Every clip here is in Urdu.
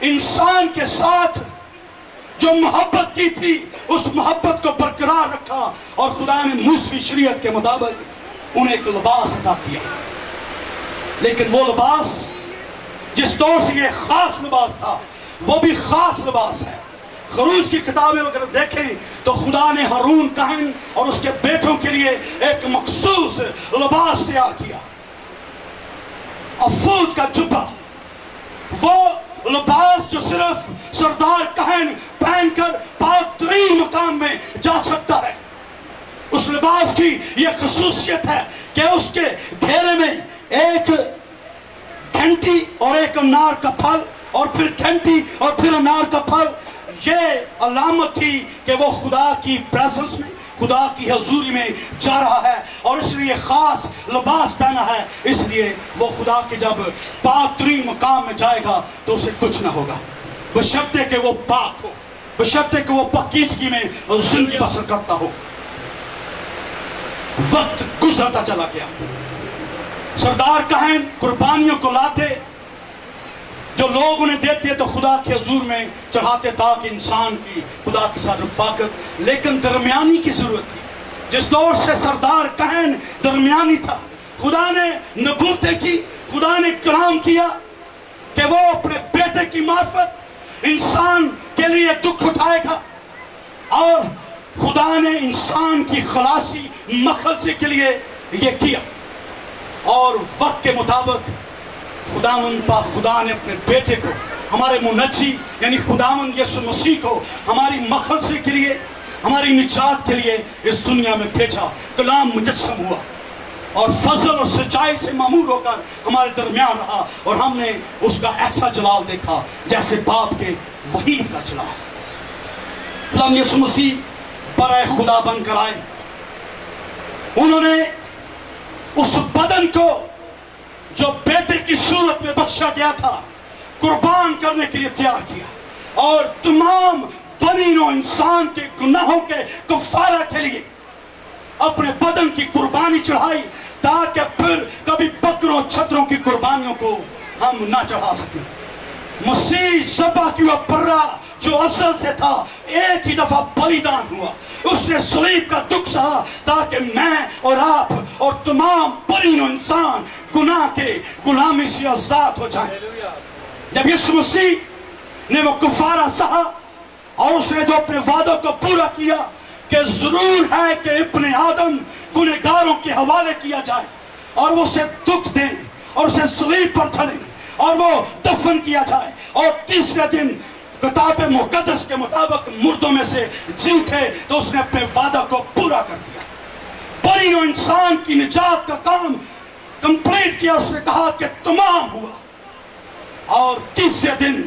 انسان کے ساتھ جو محبت کی تھی اس محبت کو برقرار رکھا اور خدا نے موسوی شریعت کے مطابق انہیں ایک لباس عطا کیا. لیکن وہ لباس جس دور سے یہ خاص لباس تھا وہ بھی خاص لباس ہے. خروج کی کتابیں اگر دیکھیں تو خدا نے ہارون کاہن اور اس کے بیٹوں کے لیے ایک مخصوص لباس تیار کیا. افود کا جبہ، وہ لباس جو صرف سردار کاہن پہن کر پاک ترین مقام میں جا سکتا ہے. اس لباس کی یہ خصوصیت ہے کہ اس کے گھیرے میں ایک گھنٹی اور ایک انار کا پھل اور پھر گھنٹی اور پھر انار کا پھل. یہ علامت تھی کہ وہ خدا کی پریزنس میں، خدا کی حضوری میں جا رہا ہے اور اس لیے خاص لباس پہنا ہے. اس لیے وہ خدا کے جب پاک ترین مقام میں جائے گا تو اسے کچھ نہ ہوگا، بشرطے کہ وہ پاک ہو، بشرطے کہ وہ پاکیزگی میں زندگی بسر کرتا ہو. وقت گزرتا چلا گیا. سردار کاہن قربانیوں کو لاتے جو لوگ انہیں دیتے تو خدا کے حضور میں چڑھاتے تاکہ انسان کی خدا کے ساتھ رفاقت. لیکن درمیانی کی ضرورت تھی. جس دور سے سردار کاہن درمیانی تھا، خدا نے نبوتیں کی، خدا نے کلام کیا کہ وہ اپنے بیٹے کی معرفت انسان کے لیے دکھ اٹھائے گا اور خدا نے انسان کی خلاصی مخلصی کے لیے یہ کیا. اور وقت کے مطابق خدا نے اپنے بیٹے کو، ہمارے منجی یعنی خداوند یسوع مسیح کو ہماری مخلصی کے لیے، ہماری نجات کے لیے اس دنیا میں بھیجا. کلام مجسم ہوا اور فضل اور سچائی سے معمور ہو کر ہمارے درمیان رہا اور ہم نے اس کا ایسا جلال دیکھا جیسے باپ کے وحید کا جلال. کلام یسوع مسیح برائے خدا بن کر آئے. انہوں نے اس بدن کو جو بیٹے کی صورت میں بخشا گیا تھا قربان کرنے کے لیے تیار کیا اور تمام بنی نوع انسان کے گناہوں کے کفارہ کے لیے اپنے بدن کی قربانی چڑھائی تاکہ پھر کبھی بکروں چھتروں کی قربانیوں کو ہم نہ چڑھا سکیں. مسیح ذبح کیا پرا جو اصل سے تھا ایک ہی دفعہ بلیدان ہوا. اس نے صلیب کا دکھ سہا تاکہ میں اور آپ اور تمام بنی نوع انسان گناہ کے غلامی سے آزاد ہو جائیں. جب یسوع مسیح نے وہ کفارہ سہا اور اس نے جو اپنے وعدوں کو پورا کیا کہ ضرور ہے کہ ابن آدم گنہگاروں کے حوالے کیا جائے اور وہ اسے دکھ دیں اور اسے صلیب پر چڑھیں اور وہ دفن کیا جائے اور تیسرے دن کتاب مقدس کے مطابق مردوں میں سے جی اٹھے، تو اس نے اپنے وعدہ کو پورا کر دیا. بنی نوع انسان کی نجات کا کام کمپلیٹ کیا. اس نے کہا کہ تمام ہوا اور تیسرے دن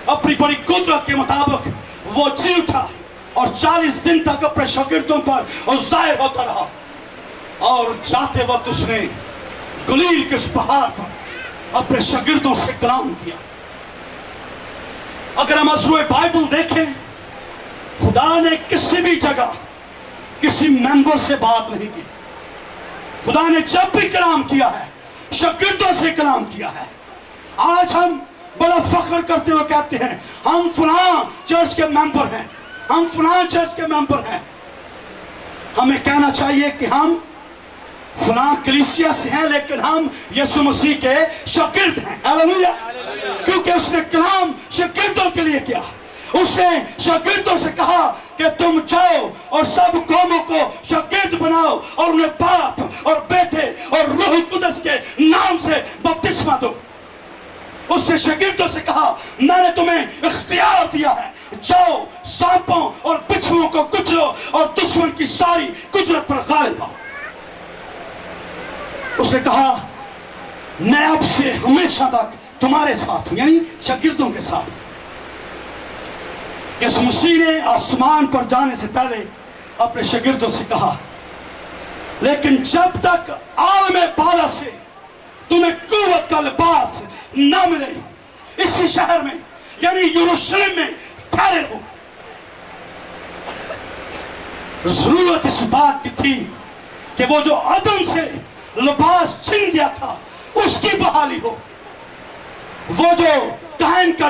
اپنی بڑی قدرت کے مطابق وہ جی اٹھا اور 40 دن تک اپنے شاگردوں پر ظاہر ہوتا رہا. اور جاتے وقت اس نے گلیل کے اس پہاڑ پر اپنے شاگردوں سے کلام کیا. اگر ہم مضموع بائبل دیکھیں خدا نے کسی بھی جگہ کسی ممبر سے بات نہیں کی. خدا نے جب بھی کلام کیا ہے شاگردوں سے کلام کیا ہے. آج ہم بڑا فخر کرتے ہوئے کہتے ہیں ہم فلاں چرچ کے ممبر ہیں، ہم فلاں چرچ کے ممبر ہیں. ہمیں کہنا چاہیے کہ ہم فلاں کلیسیا سے ہیں لیکن ہم یسوع مسیح کے شاگرد ہیں. ہاللیلویا. کیونکہ اس نے کلام شاگردوں کے لیے کیا. اس نے شاگردوں سے کہا کہ تم جاؤ اور سب قوموں کو شاگرد بناؤ اور انہیں باپ اور بیٹے اور روح القدس کے نام سے بپتسمہ دو. اس نے شاگردوں سے کہا میں نے تمہیں اختیار دیا ہے، جاؤ سانپوں اور بچھوؤں کو کچلو اور دشمن کی ساری قدرت پر غالب آؤ. اس نے کہا میں اب سے ہمیشہ تک تمہارے ساتھ ہوں، یعنی شاگردوں کے ساتھ. یسوع مسیح نے آسمان پر جانے سے پہلے اپنے شاگردوں سے کہا لیکن جب تک عالم بالا سے تمہیں قوت کا لباس نہ ملے اسی شہر میں یعنی یروشلم میں ٹھہرے رہو. ضرورت اس بات کی تھی کہ وہ جو عدم سے لباس چھن گیا تھا اس کی بحالی ہو. وہ جو کہن کا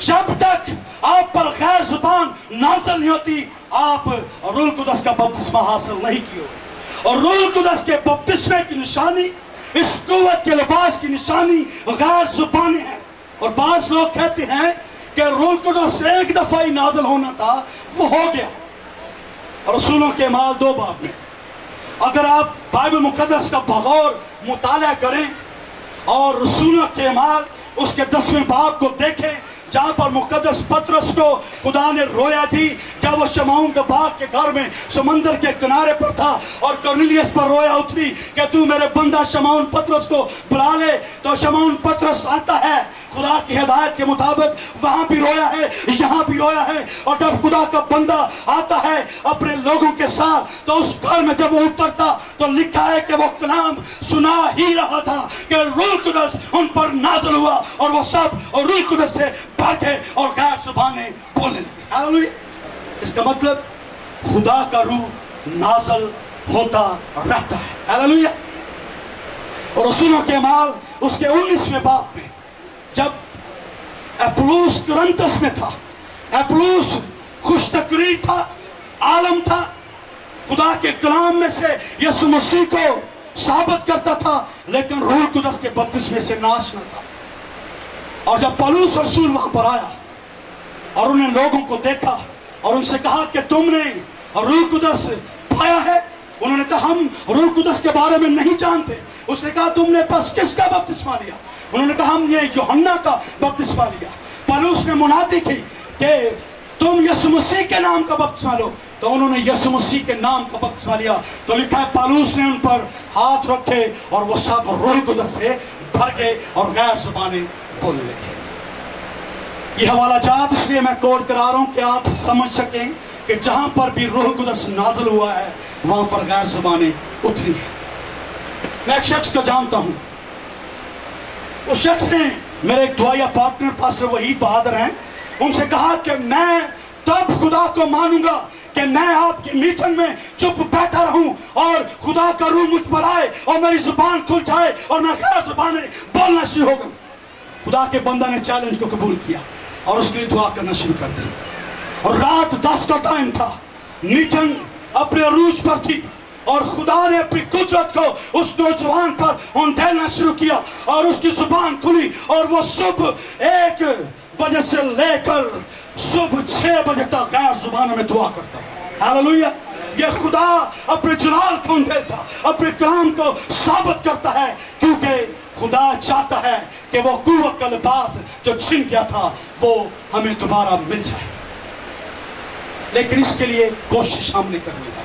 جب تک آپ پر غیر زبان نازل نہیں ہوتی آپ روح القدس کا بپتسمہ حاصل نہیں کیے. اور روح القدس کے بپتسمے کی نشانی، اس قوت کے لباس کی نشانی غیر زبانی ہے. اور بعض لوگ کہتے ہیں کہ روح القدس ایک دفعہ ہی نازل ہونا تھا، وہ ہو گیا. رسولوں کے اعمال 2 باب میں اگر آپ بائبل مقدس کا بغور مطالعہ کریں اور رسولوں کے اعمال اس کے 10ویں باب کو دیکھیں، جہاں پر مقدس پطرس کو خدا نے رویا دی جب وہ شمعون کے باغ کے گھر میں سمندر کے کنارے پر تھا، اور کرنیلیس پر رویا اتری کہ تو میرے بندہ شمعون پطرس کو بلا لے. تو شمعون پطرس آتا ہے خدا کی ہدایت کے مطابق، وہاں بھی رویا ہے، یہاں بھی رویا ہے. اور جب خدا کا بندہ آتا ہے اپنے لوگوں کے ساتھ تو اس گھر میں جب وہ اترتا تو لکھا ہے کہ وہ کلام سنا ہی رہا تھا کہ روح القدس ان پر نازل ہوا اور وہ سب اور روح القدس سے بھر گئے اور غیر زبانیں بولنے لگے. ہاللویا. اس کا مطلب خدا کا روح نازل ہوتا رہتا ہے. ہاللویا. اور رسولوں کے اعمال اس کے 19ویں باب میں جب اپولوس کرنتس میں تھا، اپولوس خوش تقریر تھا، عالم تھا، خدا کے کلام میں سے یسوع مسیح کو ثابت کرتا تھا، لیکن روح القدس کے بپتسمے سے ناش نہ تھا. اور جب پولس رسول وہاں پر آیا اور انہیں لوگوں کو دیکھا اور ان سے کہا کہ تم نے روح القدس پایا ہے، انہوں نے کہا ہم روح القدس کے بارے میں نہیں جانتے. اس نے کہا تم نے پس کس کا بپتسمہ لیا؟ انہوں نے کہا ہم نے یوحنا کا بپتسمہ لیا. پولس نے منادی کی کہ تم یسوع مسیح کے نام کا بپتسمہ لو، تو انہوں نے یسوع مسیح کے نام کا بپتسمہ لیا. تو لکھا ہے پولس نے ان پر ہاتھ رکھے اور وہ سب روح القدس سے بھر گئے اور غیر زبانیں بولنے لگے. یہ حوالہ جات اس لیے میں کوٹ کرا رہا ہوں کہ آپ سمجھ سکیں کہ جہاں پر بھی روح القدس نازل ہوا ہے وہاں پر غیر زبانیں اتری ہیں. میں ایک شخص کو جانتا ہوں، اس شخص نے میرے ایک دعائیا پارٹنر پاسٹر وحید بہادر ہیں، ان سے کہا کہ میں تب خدا کو مانوں گا کہ میں آپ کی میٹنگ میں چپ بیٹھا رہوں اور خدا کا روح مجھ پر آئے اور میری زبان کھل جائے اور میں غیر زبانیں بولنا شروع ہو گا. خدا کے بندہ نے چیلنج کو قبول کیا اور اس کے لیے دعا کرنا شروع کر دی. اور رات 10 کا ٹائم تھا، میٹنگ اپنے عروج پر تھی اور خدا نے اپنی قدرت کو اس نوجوان پر ہونڈیلنا شروع کیا اور اس کی زبان کھلی اور وہ صبح 1 بجے سے لے کر صبح 6 بجے تک غیر زبانوں میں دعا کرتا. ہاللویا. یہ خدا اپنے جلال کو ہونڈیلتا، اپنے کلام کو ثابت کرتا ہے، کیونکہ خدا چاہتا ہے کہ وہ قوت کا لباس جو چھن گیا تھا وہ ہمیں دوبارہ مل جائے. لیکن اس کے لیے کوشش ہم نے کرنی ہے.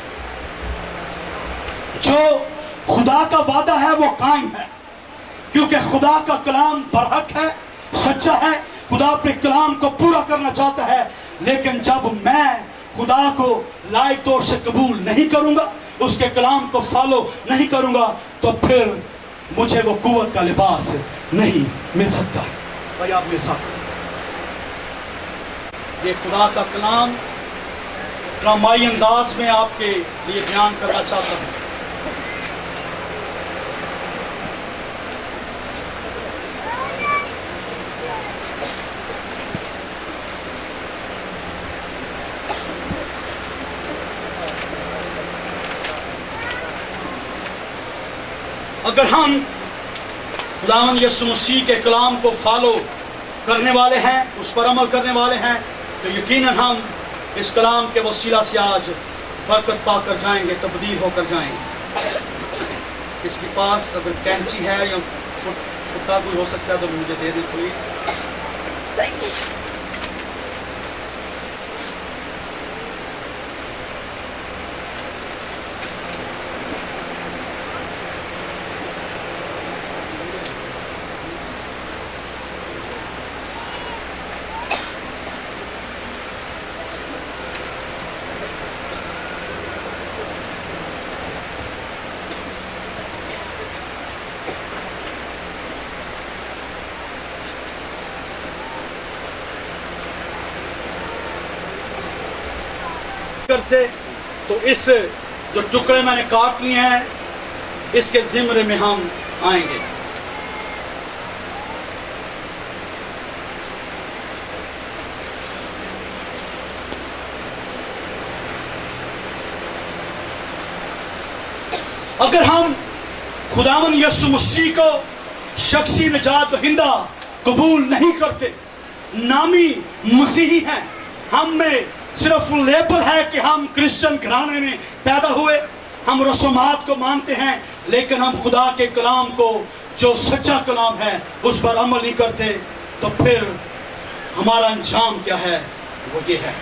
جو خدا کا وعدہ ہے وہ قائم ہے، کیونکہ خدا کا کلام برحق ہے، سچا ہے. خدا اپنے کلام کو پورا کرنا چاہتا ہے. لیکن جب میں خدا کو لائق طور سے قبول نہیں کروں گا، اس کے کلام کو فالو نہیں کروں گا، تو پھر مجھے وہ قوت کا لباس نہیں مل سکتا. بھائی آپ میرے ساتھ یہ خدا کا کلام ڈرامائی انداز میں آپ کے لیے بیان کرنا چاہتا ہوں. اگر ہم خداوند یسوع مسیح کے کلام کو فالو کرنے والے ہیں، اس پر عمل کرنے والے ہیں، تو یقیناً ہم اس کلام کے وسیلہ سے آج برکت پا کر جائیں گے، تبدیل ہو کر جائیں گے. اس کے پاس اگر کینچی ہے یا چھٹا کوئی ہو سکتا ہے تو مجھے دے دیں پلیز. کرتے تو اس جو ٹکڑے میں نے کاٹ لیے ہیں اس کے زمرے میں ہم آئیں گے. اگر ہم خداوند یسوع مسیح کو شخصی نجات دہندہ قبول نہیں کرتے، نامی مسیحی ہیں، ہم میں صرف لیبل ہے کہ ہم کرسچن گھرانے میں پیدا ہوئے، ہم رسومات کو مانتے ہیں، لیکن ہم خدا کے کلام کو جو سچا کلام ہے اس پر عمل نہیں کرتے، تو پھر ہمارا انجام کیا ہے؟ وہ یہ ہے،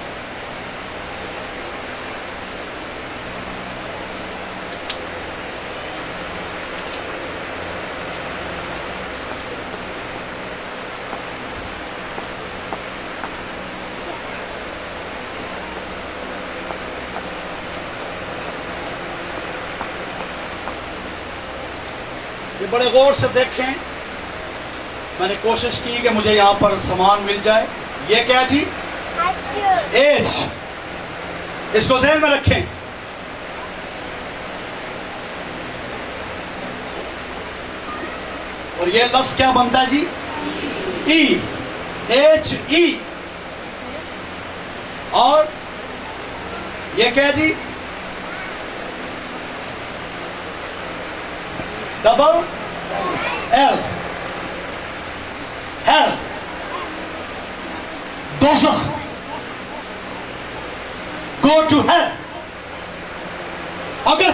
یہ بڑے غور سے دیکھیں، میں نے کوشش کی کہ مجھے یہاں پر سامان مل جائے۔ یہ کیا جی؟ ایج، اس کو ذہن میں رکھیں۔ اور یہ لفظ کیا بنتا ہے جی؟ ای، ایچ ای۔ اور یہ کیا جی؟ ڈبل ایل، ہیل، دوزخ، گو ٹو ہیل۔ اگر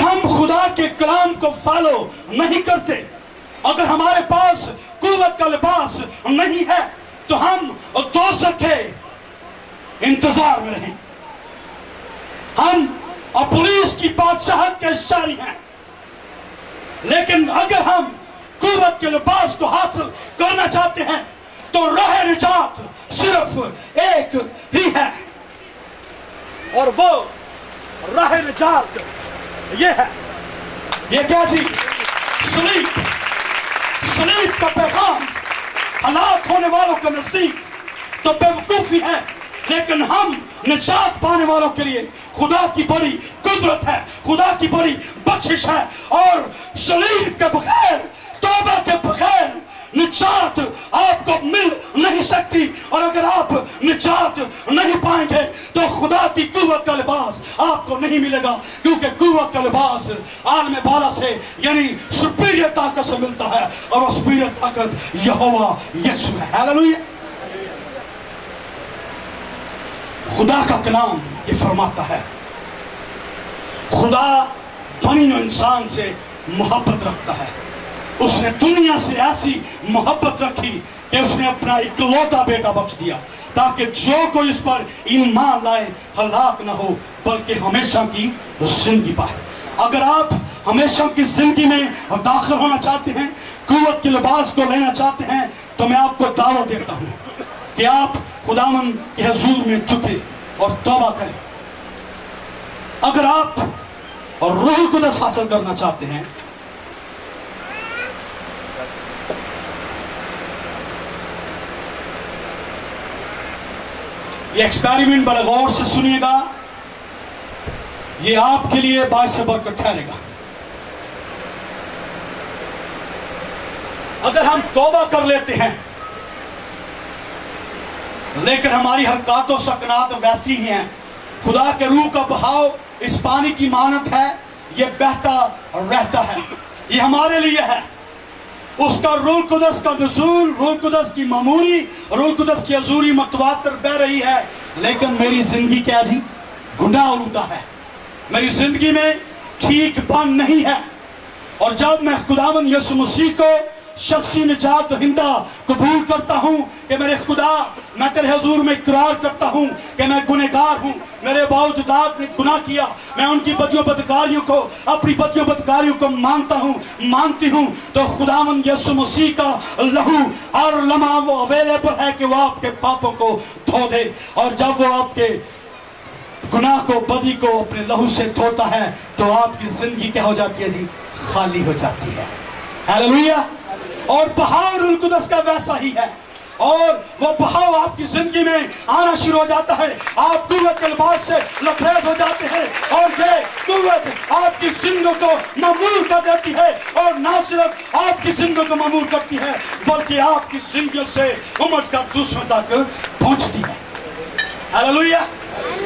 ہم خدا کے کلام کو فالو نہیں کرتے، اگر ہمارے پاس قوت کا لباس نہیں ہے، تو ہم دوزخ کے انتظار میں رہیں، ہم پولیس کی بادشاہت کے شاری ہیں۔ لیکن اگر ہم قوت کے لباس کو حاصل کرنا چاہتے ہیں تو راہ نجات صرف ایک ہی ہے، اور وہ راہ نجات یہ ہے۔ یہ کیا جی؟ صلیب۔ صلیب کا پیغام ہلاک ہونے والوں کے نزدیک تو بیوقوفی ہے، لیکن ہم نجات پانے والوں کے لیے خدا کی بڑی قدرت ہے، خدا کی بڑی بخشش ہے۔ اور صلیب کے بغیر، توبہ کے بغیر نجات آپ کو مل نہیں سکتی، اور اگر آپ نجات نہیں پائیں گے تو خدا کی قوت کا لباس آپ کو نہیں ملے گا، کیونکہ قوت کا لباس عالم بالا سے یعنی سپیریئر طاقت سے ملتا ہے، اور وہ سپیریئر طاقت یہوہ یسوع ہے۔ ہاللیلویہ۔ خدا کا کلام یہ فرماتا ہے، خدا بنی نوع انسان سے محبت رکھتا ہے۔ اس نے دنیا سے ایسی محبت رکھی کہ اس نے اپنا اکلوتا بیٹا بخش دیا، تاکہ جو کوئی اس پر ایمان لائے ہلاک نہ ہو بلکہ ہمیشہ کی زندگی پائے۔ اگر آپ ہمیشہ کی زندگی میں داخل ہونا چاہتے ہیں، قوت کے لباس کو لینا چاہتے ہیں، تو میں آپ کو دعوت دیتا ہوں کہ آپ خداوند کے حضور میں جھکیں اور توبہ کریں۔ اگر آپ روح القدس حاصل کرنا چاہتے ہیں، یہ ایکسپیریمنٹ بڑے غور سے سنیے گا، یہ آپ کے لیے باعث برکت ٹھہرے گا۔ اگر ہم توبہ کر لیتے ہیں لیکن ہماری حرکات و سکنات ویسی ہی ہیں، خدا کے روح کا بہاؤ اس پانی کی مانت ہے، یہ بہتا رہتا ہے، یہ ہمارے لیے ہے۔ اس کا روح القدس کا نزول، روح القدس کی معمولی، روح القدس کی حضوری متواتر بہ رہی ہے، لیکن میری زندگی کیا جی؟ گناہ آلودہ ہے، میری زندگی میں ٹھیک بن نہیں ہے۔ اور جب میں خداوند یسوع مسیح کو شخصی نجات دہندہ قبول کرتا ہوں کہ میرے خدا، میں تیرے حضور میں اقرار کرتا ہوں کہ میں گنہگار ہوں، میرے باؤ اجداد نے گناہ کیا، میں ان کی بدیوں بدکاریوں کو، اپنی بدیوں بدکاریوں کو مانتی ہوں، تو خداوند یسوع مسیح کا لہو ہر لمحہ وہ اویلیبل ہے کہ وہ آپ کے پاپوں کو دھو دے۔ اور جب وہ آپ کے گناہ کو، بدی کو اپنے لہو سے دھوتا ہے تو آپ کی زندگی کیا ہو جاتی ہے جی؟ خالی ہو جاتی ہے۔ ہاللیلویہ۔ اور بہاؤ روح القدس کا ویسا ہی ہے، اور وہ بہاؤ آپ کی زندگی میں آنا شروع ہو جاتا ہے، آپ قوت کے لباس سے لبریز ہو جاتے ہیں، اور یہ قوت آپ کی زندگی کو معمور کر دیتی ہے، اور نہ صرف آپ کی زندگی کو معمور کرتی ہے بلکہ آپ کی زندگی سے امت کا دوسروں تک پہنچتی ہے۔ ہاللیلویہ۔